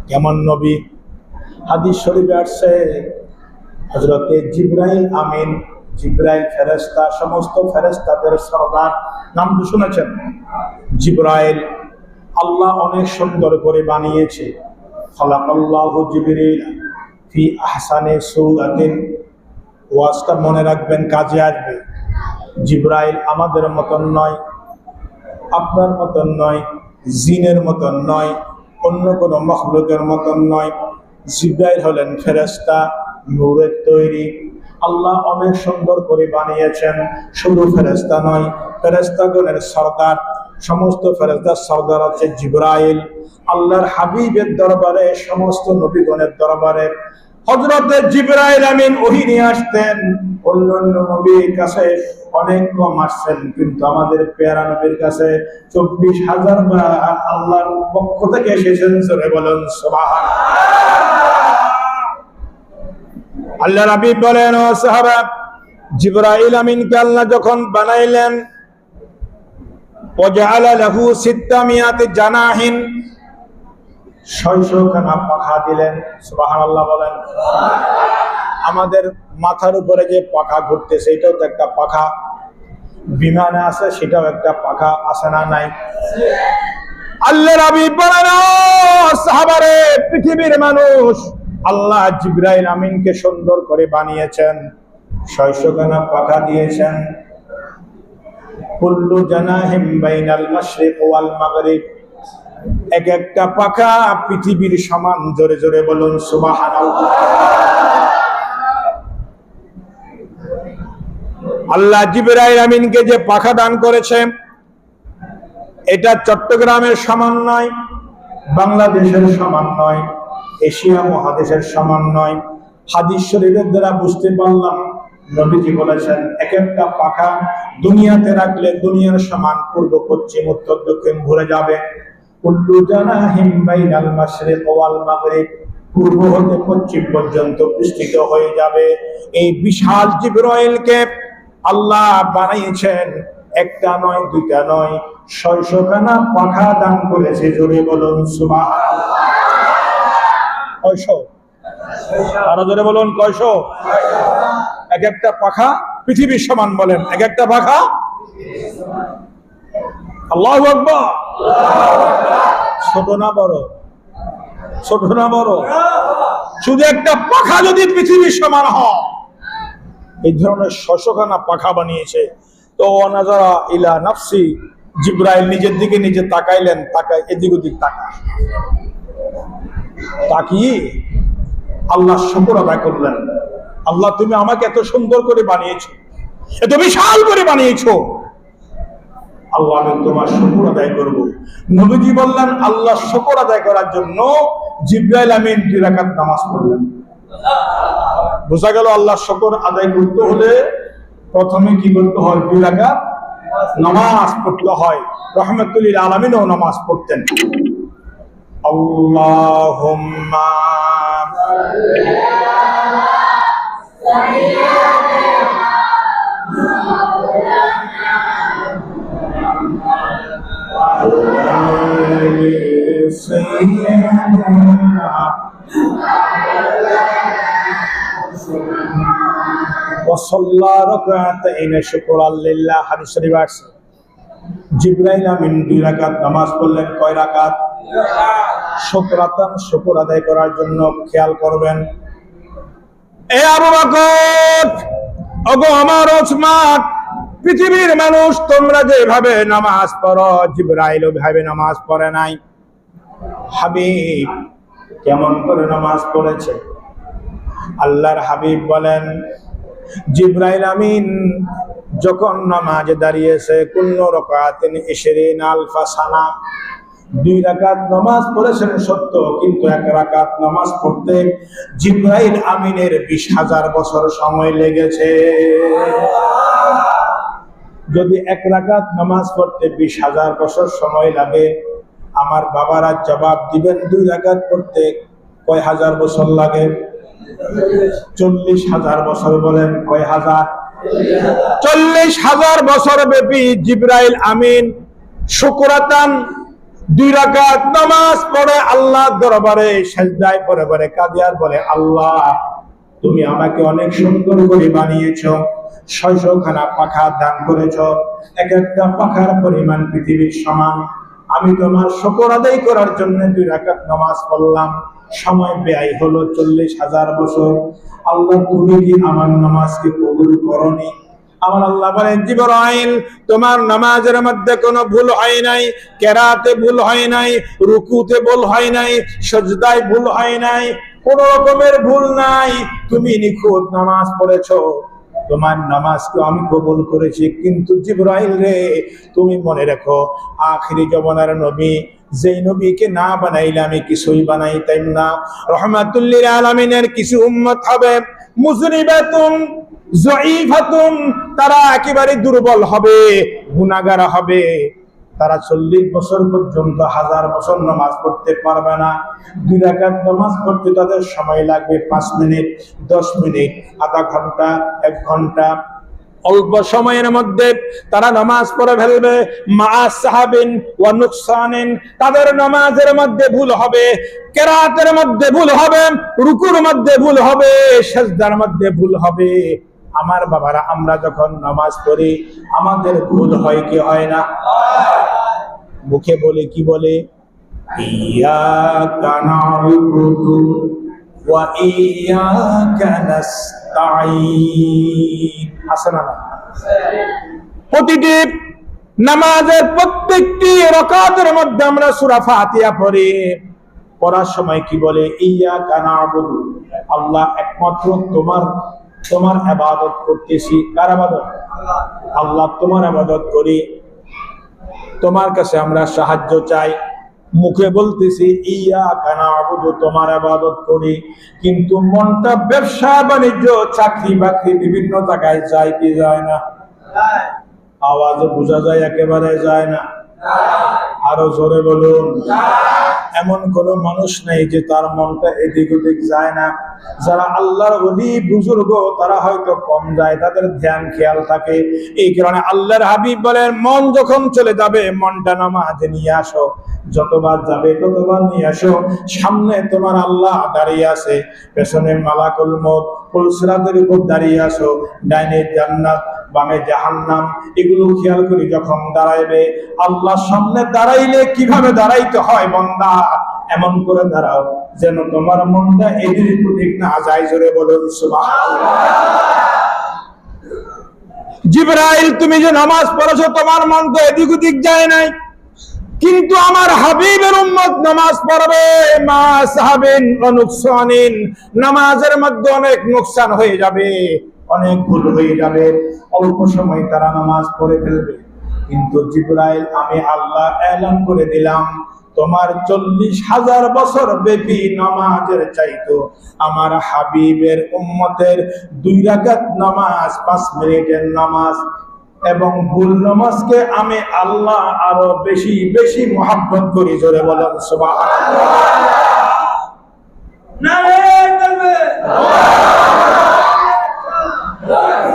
কেমন নবী? হাদিস শরীফে আসছে হযরতে জিবরাইল আমিন, জিবরাইল ফেরেশতা, সমস্ত ফেরেশতাদের সরদার, নাম তো শুনেছেন জিবরাইল। আল্লাহ অনেক সুন্দর করে বানিয়েছে। খালাকাল্লাহু জিবরিল ফি আহসানি সূরাতিন। ওয়াজটা মনে রাখবেন, কাজে আসবে। জিবরাইল আমাদের মতন নয়, আপনার মতন নয়, জিনের মতন নয়, অন্য কোনো মখলুকের মতন নয়। জিবরাইল হলেন ফেরেশতা, নূরের তৈরি। আল্লাহ অনেক সুন্দর করে বানিয়েছেন। শুধু ফেরেশতা নয়, ফেরেশতাগণের সরদার, সমস্ত ফেরেশতার সরদার হচ্ছে জিবরাইল। আল্লাহর হাবিবের দরবারে, সমস্ত নবীগণের দরবারে হযরতে জিবরাইল আমিন ওহী নিয়ে আসতেন। অন্যান্য নবীর কাছে অনেক কম আসছেন, কিন্তু আমাদের পেয়ারা নবীর কাছে 24,000 বার আল্লাহর পক্ষ থেকে এসেছেন। জোরে বলেন সুবহানাল্লাহ। আল্লাহর হাবিব বলেন, ও সাহাবা, জিবরাইল আমিনকে আল্লাহ যখন বানাইলেন, ওয়াজআলা লাহু 600 জানাহিন, 600 খানা পাখা দিলেন। সুবহানাল্লাহ বলেন। আমাদের মাথার উপরে যে পাখা ঘুরতেছে, এটাও তো একটা পাখা। বিমানে আছে, সেটাও একটা পাখা, আছে না নাই? আল্লাহর হাবিব বলেন, ও সাহাবারে, পৃথিবীর মানুষ, আল্লাহ জিবরাইল আমিনকে সুন্দর করে বানিয়েছেন, 600 খানা পাখা দিয়েছেন। কুল্লু জানাহিম বাইনাল মাশরিক ওয়াল মাগরিব, এক একটা পাখা পৃথিবীর সমান। জোরে জোরে বলুন সুবহানাল্লাহ। আল্লাহ জিবরাইল আমিনকে যে পাখা দান করেছে, এটা চট্টগ্রামের সমান নয়, বাংলাদেশের সমান নয়, এশিয়া মহাদেশের সমান নয়। হাদিস শরীফের দ্বারা বুঝতে পারলাম, নবীজি বলেছেন এক একটা পাখা দুনিয়াতে রাখলে দুনিয়ার সমান, পূর্ব পশ্চিম উত্তর দক্ষিণ ঘুরে যাবে। কুল্লু জানাহিম বাইনাল মাশরিক ওয়াল মাগরিব, পূর্ব হতে পশ্চিম পর্যন্ত বিস্তৃত হয়ে যাবে। এই বিশাল জিবরাইলকে আল্লাহ বানিয়েছেন, একটা নয়, দুইটা নয়, 600 খানা পাখা দান করেছে। জোরে বলুন সুবহানাল্লাহ। কয়শো? আরো জোরে বলুন কয়শো? এক একটা পাখা পৃথিবীর সমান। বলেন, এক একটা পাখা। আল্লাহু আকবার। ছোট না বড়? ছোট না বড়? শুধু একটা পাখা যদি পৃথিবীর সমান হয়, এই ধরনের 600 খানা পাখা বানিয়েছে। তো ওয়ানাজারা ইলা নাফসি, জিবরাইল নিজের দিকে নিজে তাকাইলেন, তাকাই এদিক ওদিক তাকিয়ে আল্লাহ শুকর আদায় করলেন। আল্লাহ, তুমি আমাকে এত সুন্দর করে বানিয়েছো, এত বিশাল করে বানিয়েছো, আল্লাহ আমি তোমার শুকর আদায় করবো। নবীজি বললেন, আল্লাহ শুকর আদায় করার জন্য জিবরাইল আমিন 2 রাকাত নামাজ পড়লেন। বোঝা গেল, আল্লাহ শুকর আদায় করতে হলে প্রথমে কি করতে হয়? 2 রাকাত নামাজ পড়তে হয়। রাহমাতুল লিল আলামিনও নামাজ পড়তেন। আল্লাহুম্মা জিবরাইল আমিন 2 রাকাত নামাজ পড়লেন। কয় রাকাত? শুকরাতান, শুকর আদায় করার জন্য। খেয়াল করবেন, এ আবু বকর, ওগো আমার ওসমান, পৃথিবীর মানুষ, তোমরা যেভাবে নামাজ পড়ো, জিবরাইল ওইভাবে নামাজ পড়ে নাই। হাবিব কেমন করে নামাজ পড়েছে? আল্লাহর হাবিব বলেন, জিবরাইল আমিন যখন নামাজে দাঁড়িয়েছে, কুল্লু রাকাতিন 20 আলফা সানা, 2 রাকাত নামাজ পড়েছেন সত্য, কিন্তু 1 রাকাত নামাজ পড়তে জিবরাইল আমিনের 20,000 বছর সময় লেগেছে। যদি 1 রাকাত নামাজ পড়তে 20,000 বছর সময় লাগে, আমার বাবারা জবাব দিবেন 2 রাকাত পড়তে কয় হাজার বছর লাগে? 40,000 বছর। বলেন কয় হাজার? 40,000 বছর ব্যাপী জিবরাইল আমিন শুকরাতান 2 রাকাত নামাজ পড়ে আল্লাহর দরবারে সিজদায় পড়ে পড়ে কাঁদে আর বলে, আল্লাহ তুমি আমাকে অনেক সুন্দর করে বানিয়েছো, 600 খানা পাখা দান করেছো, এক একটা পাখার পরিমাণ পৃথিবীর সমান। আমি তোমার শুকর আদায় করার জন্য 2 রাকাত নামাজ পড়লাম, সময় ব্যয় হলো 40,000 বছর। আল্লাহ তুমি কি আমার নামাজকে কবুল করনি? আমার আল্লাহ বলেন, জিবরাইল তোমার নামাজের মধ্যে কোনো ভুল হয় নাই, কেরাতে ভুল হয় নাই, রুকুতে ভুল হয় নাই, সিজদায় ভুল হয় নাই, কোন রকমের ভুল নাই। তুমি নিখুঁত নামাজ পড়েছো, তোমার নামাজকে আমি কবুল করেছি। কিন্তু জিবরাইল রে, তুমি মনে রাখো আখিরি জমানার নবী, যেই নবীকে না বানাইলে আমি কিছুই বানাইতাম না। রাহমাতুল লিল আলামিনের কিছু উম্মত হবে মুজরিবাতুন যায়ীফাতুন, তারা একেবারে দুর্বল হবে, গুনাহগার হবে। তারা 40 বছর পর্যন্ত 1000 বছর নামাজ পড়তে পারবে না। 2 রাকাত নামাজ পড়তে তাদের সময় লাগবে 5 মিনিট, 10 মিনিট, আধা ঘন্টা, 1 ঘন্টা। অল্প সময়ের মধ্যে তারা নামাজ পড়ে ফেলবে। মা সাহাবিন ওয়া নুকসানিন, তাদের নামাজের মধ্যে ভুল হবে, কেরাতের মধ্যে ভুল হবে, রুকুর মধ্যে ভুল হবে, সিজদার মধ্যে ভুল হবে। আমার বাবারা, আমরা যখন নামাজ পড়ি আমাদের ভুল হয় কি হয় না? মুখে বলে কি বলে? ইয়াকা না'বুদু ওয়া ইয়াকা নাস্তাঈন। আসেনা না? প্রতিটি নামাজের প্রত্যেকটি রাকাতের মধ্যে আমরা সূরা ফাতিহা পড়ি, পড়ার সময় কি বলে? ইয়াকা না'বুদু, আল্লাহ একমাত্র তোমার ইবাদত করতেছি। কার ইবাদত? আল্লাহ তোমার ইবাদত করি, তোমার কাছে আমরা সাহায্য চাই। মুখে বলতেছি ইয়াকা না'বুদু, তোমার ইবাদত করি, কিন্তু মনটা ব্যবসা বাণিজ্য, চাকরি বাকরি বিভিন্ন জায়গায় যায় কি যায় না? আওয়াজে বোঝা যায় একেবারে যায় না? আরো জোরে বলুন। এমন কোন মানুষ নেই যে তার মনটা এদিক ওদিক যায় না। যারা আল্লাহর ওলি বুজুর্গ তারা হয়তো কম যায়, তাদের ধ্যান খেয়াল থাকে। এই কারণে আল্লাহর হাবিব বলেন, মন যখন চলে যাবে মনটা নামাজে নিয়ে আসো, যতবার যাবে ততবার নিয়ে আসো। সামনে তোমার আল্লাহ দাঁড়িয়ে আছে, পেছনে মালাকুল মউত পুলসিরাতের উপর দাঁড়িয়ে আসো, ডাইনে জান্নাত বামে জাহান্নাম, এগুলো খেয়াল করে যখন দাঁড়াইবে, আল্লাহর সামনে দাঁড়াইলে কিভাবে দাঁড়াইতে হয় বান্দা, এমন করে দাঁড়াও যেন তোমার মনটা এদিক ওদিক না যায়। জোরে বলুন সুবহানাল্লাহ। জিবরাইল তুমি যে নামাজ পড়েছো তোমার মন তো এদিক ওদিক যায় নাই, কিন্তু আমার হাবিবের উম্মত নামাজ পড়বে মা সাহাবিন ওয়া নুকসানিন, নামাজের মধ্যে অনেক নুকসান হয়ে যাবে, অনেক ভুল হয়ে যাবে, অল্প সময় তারা নামাজ পড়ে ফেলবে। কিন্তু জিবরাইল আমি আল্লাহ এলান করে দিলাম, তোমার 40,000 বছর ব্যাপী নামাজের চাইতো আমার হাবিবের উম্মতের 2 রাকাত নামাজ, 5 মিনিটের নামাজ এবং ভুল নামাজকে আমি আল্লাহ আরো বেশি বেশি মহব্বত করি। জোরে বলেন সুবহানাল্লাহ। নারে তাকবীর,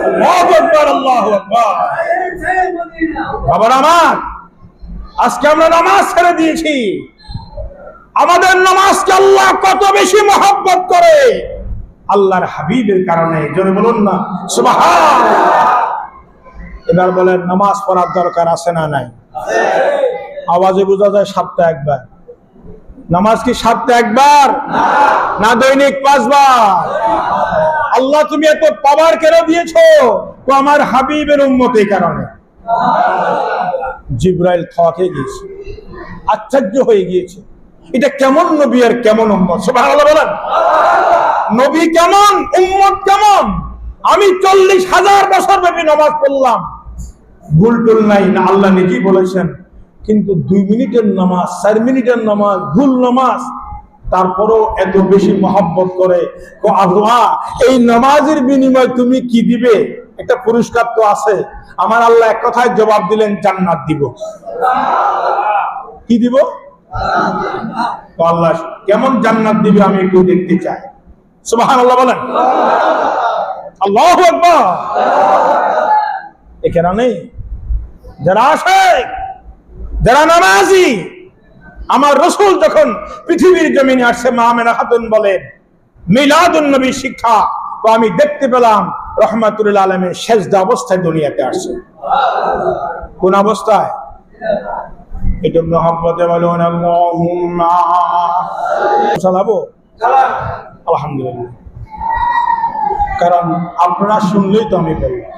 আল্লাহু আকবার, আল্লাহু আকবার। বাবার আমার, আজকে আমরা নামাজ ছেড়ে দিয়েছি। আমাদের নামাজকে আল্লাহ কত বেশি মহব্বত করে আল্লাহর হাবিবের কারণে। জোরে বলুন না সুবহানাল্লাহ। এবার বলেন নামাজ পড়ার দরকার আছে না নাই? আওয়াজে বোঝা যায় সপ্তাহে একবার। নামাজ কি সপ্তাহে একবার না দৈনিক 5 বার? আল্লাহ তুমি এত পাওয়ার কেন দিয়েছো? তো আমার হাবিবের উম্মতের কারণে। জিবরাইল থকে গিয়েছে, আশ্চর্য হয়ে গিয়েছে, এটা কেমন নবী আর কেমন উম্মত। সুবহানাল্লাহ বলেন। নবী কেমন, উম্মত কেমন? আমি 40,000 বছর ব্যাপী নামাজ পড়লাম, ভুল টুল নাই না, আল্লাহ নিজেই বলেছেন। কিন্তু 2 মিনিটের নামাজ, 4 মিনিটের নামাজ, ভুল নামাজ, তারপরও এত বেশি মহব্বত করে। আল্লাহ এই নামাজের বিনিময়ে তুমি কি দিবে? একটা পুরস্কার তো আছে। আমার আল্লাহ এক কথায় জবাব দিলেন, জান্নাত দিব। কি দিব? তো আল্লাহ কেমন জান্নাত দিবে আমি একটু দেখতে চাই। সুবহানাল্লাহ বলেন। আল্লাহু আকবার। এই কারণে যারা আসে যারা নামাজি, আমার রাসূল যখন পৃথিবীর জমিনে আসছে, মা আমেনা খাতুন বলেন মিলাদুন নবী শিক্ষা, তো আমি দেখতে পেলাম রাহমাতুল লিল আলামিন সেজদা অবস্থায় দুনিয়াতে আসছে। কোন অবস্থায়? এটা মুহাম্মদে বলুন আল্লাহুম্মা সালাবো আলহামদুলিল্লাহ। কারণ আপনারা শুনলেই তো আমি বললাম।